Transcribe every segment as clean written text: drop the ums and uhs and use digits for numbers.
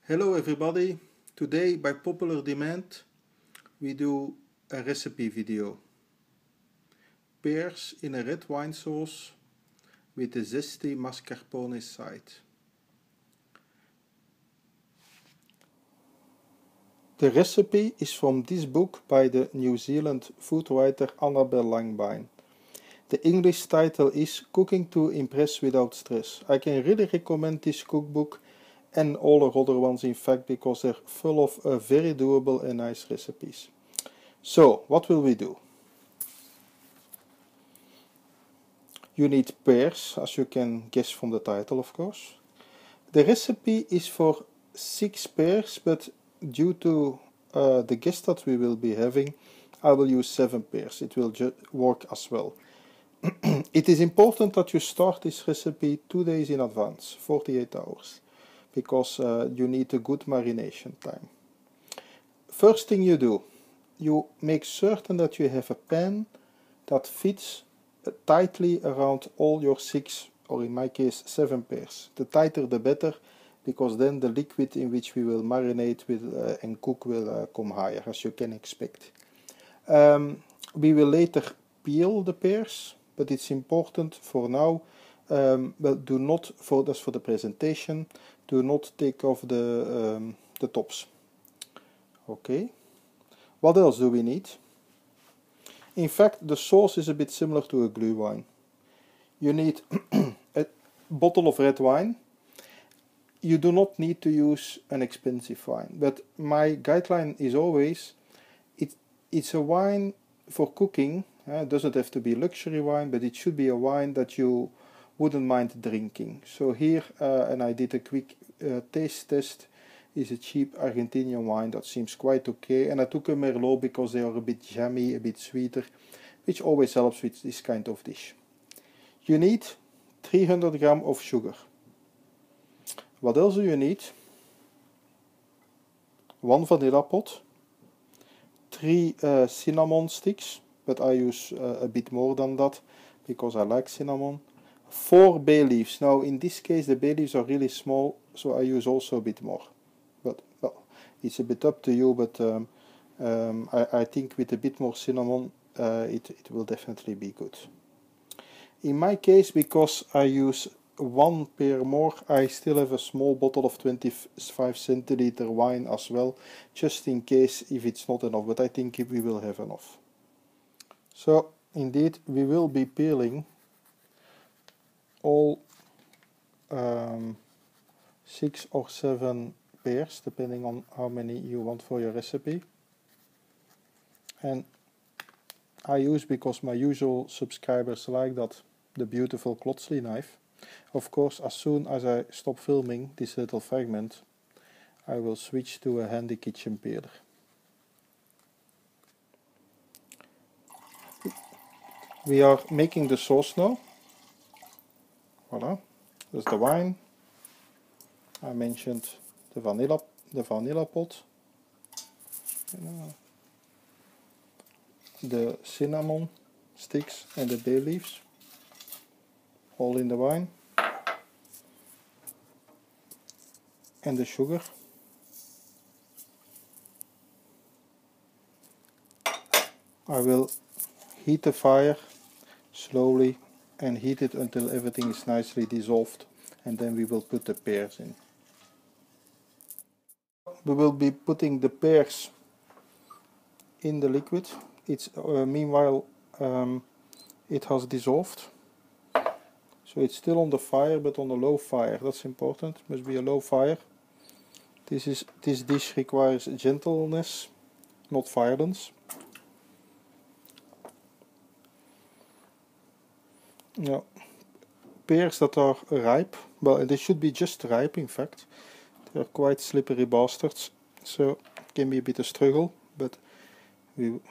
Hello everybody, today by popular demand we do a recipe video. Pears in a red wine sauce with a zesty mascarpone side. The recipe is from this book by the New Zealand food writer Annabel Langbein. The English title is Cooking to Impress Without Stress. I can really recommend this cookbook and all the other ones in fact because they're full of very doable and nice recipes. So, what will we do? You need pears, as you can guess from the title of course. The recipe is for 6 pears, but due to the guest that we will be having, I will use 7 pears. It will work as well. It is important that you start this recipe 2 days in advance, 48 hours, because you need a good marination time. First thing you do, you make certain that you have a pan that fits tightly around all your 6, or in my case 7 pears. The tighter the better, because then the liquid in which we will marinate with and cook will come higher, as you can expect. We will later peel the pears, but it's important for now, well, do not, that's for the presentation, do not take off the tops. Okay, what else do we need? In fact, the sauce is a bit similar to a glue wine. You need a bottle of red wine. You do not need to use an expensive wine, but my guideline is always, it's a wine for cooking. It doesn't have to be luxury wine, but it should be a wine that you wouldn't mind drinking. So here, and I did a quick taste test, is a cheap Argentinian wine that seems quite okay. And I took a Merlot because they are a bit jammy, a bit sweeter, which always helps with this kind of dish. You need 300 grams of sugar. What else do you need? 1 vanilla pot, 3 cinnamon sticks, but I use a bit more than that because I like cinnamon. 4 bay leaves. Now in this case the bay leaves are really small, so I use also a bit more. But well, it's a bit up to you, but I think with a bit more cinnamon it will definitely be good. In my case, because I use 1 pear more, I still have a small bottle of 25 centiliter wine as well, just in case if it's not enough, but I think we will have enough. So indeed we will be peeling all 6 or 7 pears, depending on how many you want for your recipe. And I use, because my usual subscribers like that, the beautiful Klotsley knife. Of course, as soon as I stop filming this little fragment, I will switch to a handy kitchen peeler. We are making the sauce now. Voila, that's the wine. I mentioned the vanilla pot, the cinnamon sticks and the bay leaves, all in the wine, and the sugar. I will heat the fire slowly and heat it until everything is nicely dissolved, and then we will put the pears in. We will be putting the pears in the liquid. It's meanwhile it has dissolved, so it's still on the fire, but on a low fire. That's important. It must be a low fire. This dish requires gentleness, not violence. Yeah, pears that are ripe, well, they should be just ripe in fact. They're quite slippery bastards, so it can be a bit of struggle, but we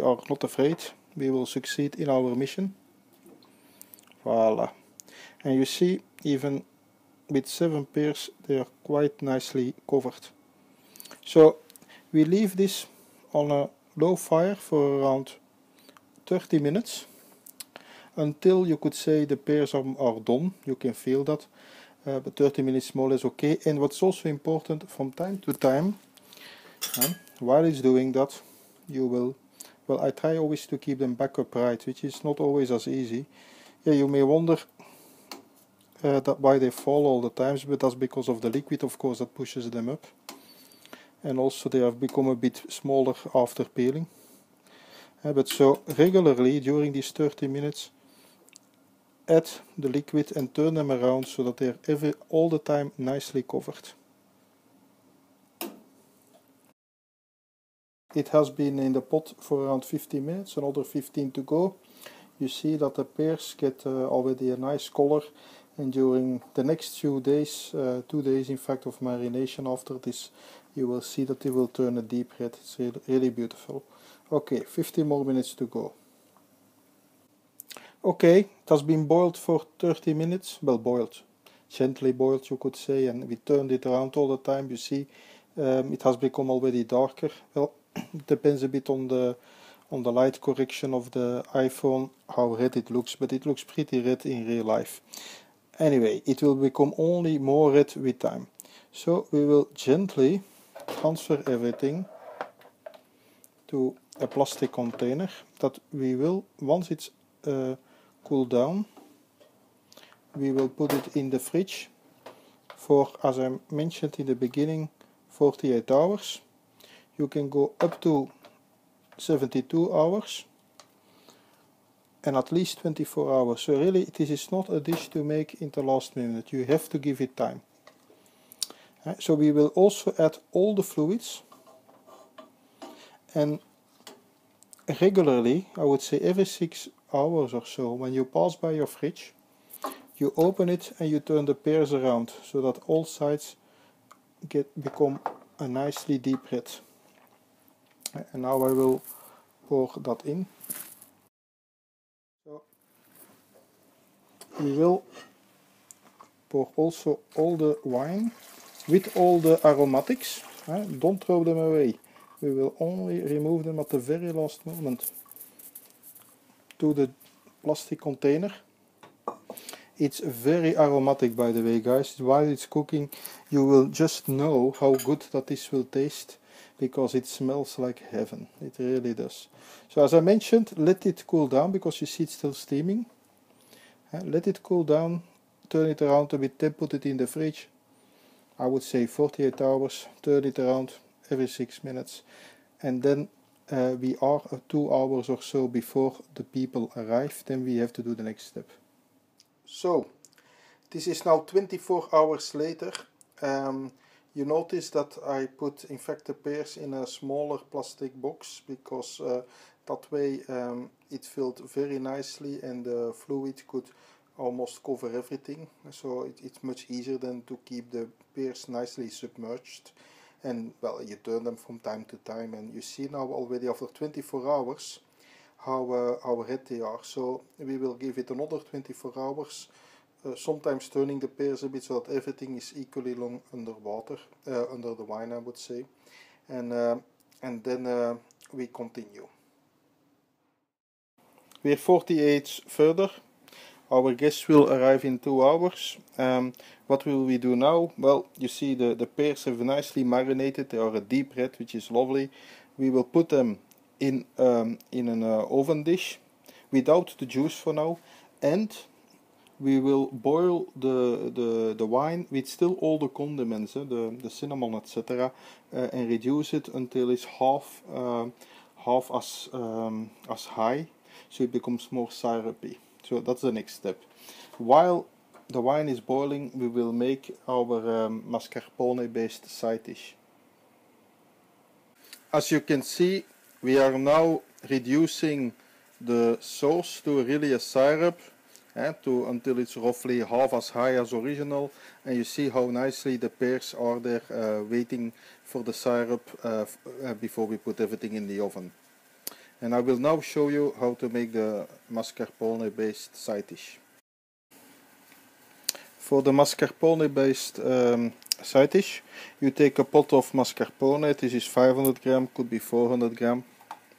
are not afraid. We will succeed in our mission. Voila. And you see, even with 7 pears, they are quite nicely covered. So we leave this on a low fire for around 30 minutes. Until you could say the pears are done. You can feel that. but 30 minutes more or less okay. And what's also important, from time to time, while it's doing that, you will, well, I try always to keep them back upright, which is not always as easy. Yeah, you may wonder that why they fall all the times, but that's because of the liquid, of course, that pushes them up. And also they have become a bit smaller after peeling. But so regularly during these 30 minutes, add the liquid and turn them around so that they're all the time nicely covered. It has been in the pot for around 15 minutes, another 15 to go. You see that the pears get already a nice color, and during the next few days, 2 days in fact of marination after this, you will see that they will turn a deep red. It's really beautiful. Okay, 15 more minutes to go. Okay, it has been boiled for 30 minutes, well, boiled, gently boiled you could say, and we turned it around all the time. You see it has become already darker. Well, it depends a bit on the light correction of the iPhone how red it looks, but it looks pretty red in real life. Anyway, it will become only more red with time. So we will gently transfer everything to a plastic container that we will, once it's cooled down, we will put it in the fridge for, as I mentioned in the beginning, 48 hours. You can go up to 72 hours and at least 24 hours. So really this is not a dish to make in the last minute. You have to give it time. So we will also add all the fluids, and regularly, I would say every 6 hours or so, when you pass by your fridge, you open it and you turn the pears around so that all sides become a nicely deep red. And now I will pour that in. So we will pour also all the wine with all the aromatics. Don't throw them away. We will only remove them at the very last moment to the plastic container. It's very aromatic, by the way, guys. While it's cooking, you will just know how good that this will taste, because it smells like heaven. It really does. So as I mentioned, let it cool down, because you see it's still steaming. Let it cool down, turn it around a bit, then put it in the fridge. I would say 48 hours, turn it around every 6 minutes. And then we are 2 hours or so before the people arrive, then we have to do the next step. So, this is now 24 hours later. You notice that I put in fact the pears in a smaller plastic box, because that way it filled very nicely and the fluid could almost cover everything. So it's much easier than to keep the pears nicely submerged. And well, you turn them from time to time, and you see now already after 24 hours how red they are. So we will give it another 24 hours, sometimes turning the pears a bit so that everything is equally long under water, under the wine I would say, and then we continue. We are 48 further. Our guests will arrive in 2 hours. What will we do now? Well, you see the pears have nicely marinated. They are a deep red, which is lovely. We will put them in an oven dish without the juice for now, and we will boil the wine with still all the condiments, the cinnamon, etc., and reduce it until it's half as high, so it becomes more syrupy. So that's the next step. While the wine is boiling, we will make our mascarpone based side dish. As you can see, we are now reducing the sauce to really a syrup, until it's roughly half as high as original, and you see how nicely the pears are there waiting for the syrup before we put everything in the oven. And I will now show you how to make the mascarpone based side dish. For the mascarpone based side dish, you take a pot of mascarpone. This is 500 gram, could be 400 gram,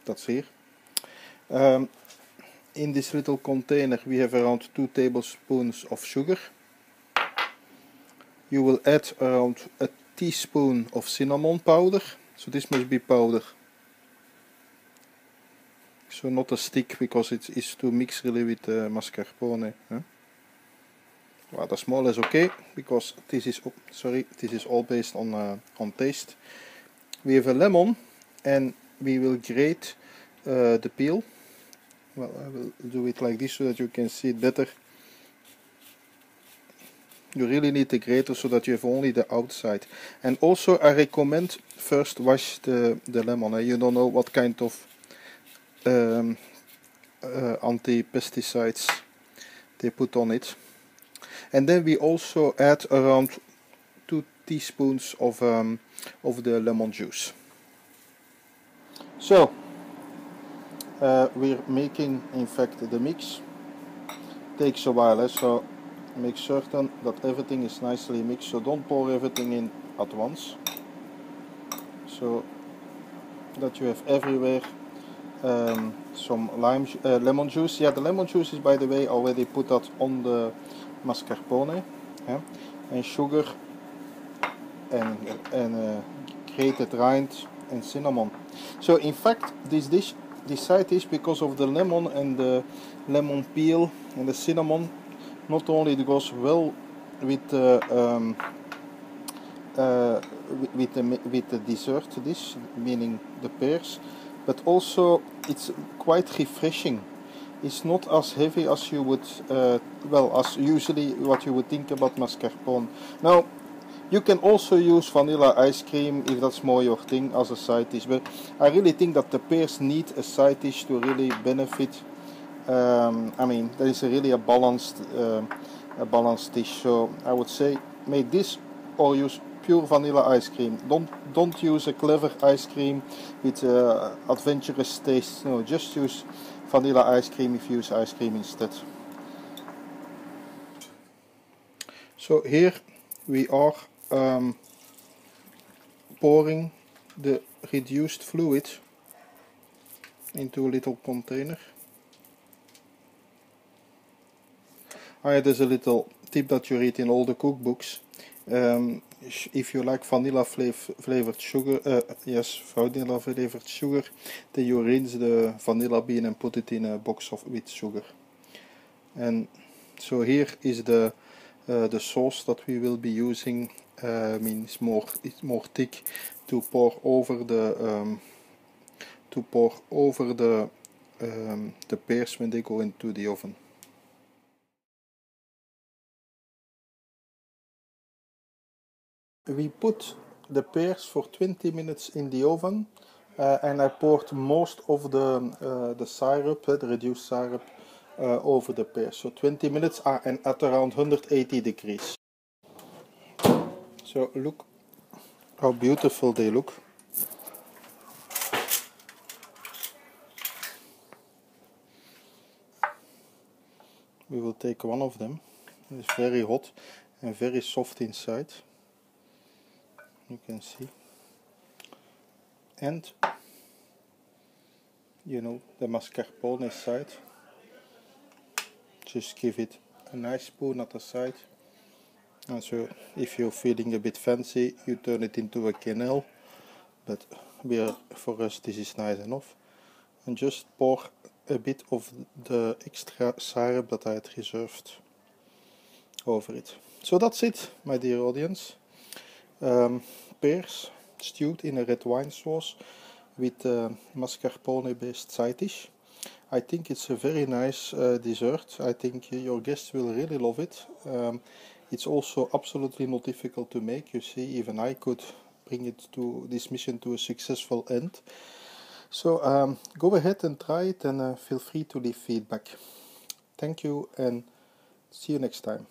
that's here. In this little container we have around 2 tablespoons of sugar. you will add around a teaspoon of cinnamon powder. So this must be powder. So not a stick, because it is to mix really with mascarpone. Huh? Well, that's more or less okay, because this is this is all based on taste. We have a lemon, and we will grate the peel. Well, I will do it like this so that you can see it better. You really need the grater so that you have only the outside. And also I recommend first wash the lemon. You don't know what kind of anti-pesticides they put on it. And then we also add around 2 teaspoons of the lemon juice. So we're making, in fact, the mix. Takes a while, so make certain that everything is nicely mixed. So don't pour everything in at once, so that you have everywhere some lemon juice. Yeah, the lemon juice is, by the way, already put that on the mascarpone, yeah? And sugar and grated rind and cinnamon. So in fact this side dish, because of the lemon and the lemon peel and the cinnamon, not only it goes well with the with the dessert dish, meaning the pears, but also it's quite refreshing. It's not as heavy as you would, well, as usually what you would think about mascarpone. Now, you can also use vanilla ice cream if that's more your thing as a side dish, but I really think that the pears need a side dish to really benefit. I mean, there is really a balanced dish. So I would say make this or use pure vanilla ice cream. Don't use a clever ice cream with adventurous taste. No, just use vanilla ice cream if you use ice cream instead. So here we are pouring the reduced fluid into a little container. There's a little tip that you read in all the cookbooks. If you like vanilla flavored sugar, vanilla flavored sugar, then you rinse the vanilla bean and put it in a box with sugar. And so here is the sauce that we will be using. I mean, it's more thick to pour over the pears when they go into the oven. We put the pears for 20 minutes in the oven, and I poured most of the syrup, the reduced syrup, over the pears. So 20 minutes and at around 180 degrees. So look how beautiful they look. We will take one of them. It's very hot and very soft inside. You can see. And you know, the mascarpone side. Just give it a nice spoon at the side. And so if you're feeling a bit fancy, you turn it into a quenelle. But for us this is nice enough. And just pour a bit of the extra syrup that I had reserved over it. So that's it, my dear audience. Pears stewed in a red wine sauce with mascarpone based side dish. I think it's a very nice dessert. I think your guests will really love it. It's also absolutely not difficult to make. You see, even I could bring this mission to a successful end. So go ahead and try it, and feel free to leave feedback. Thank you, and see you next time.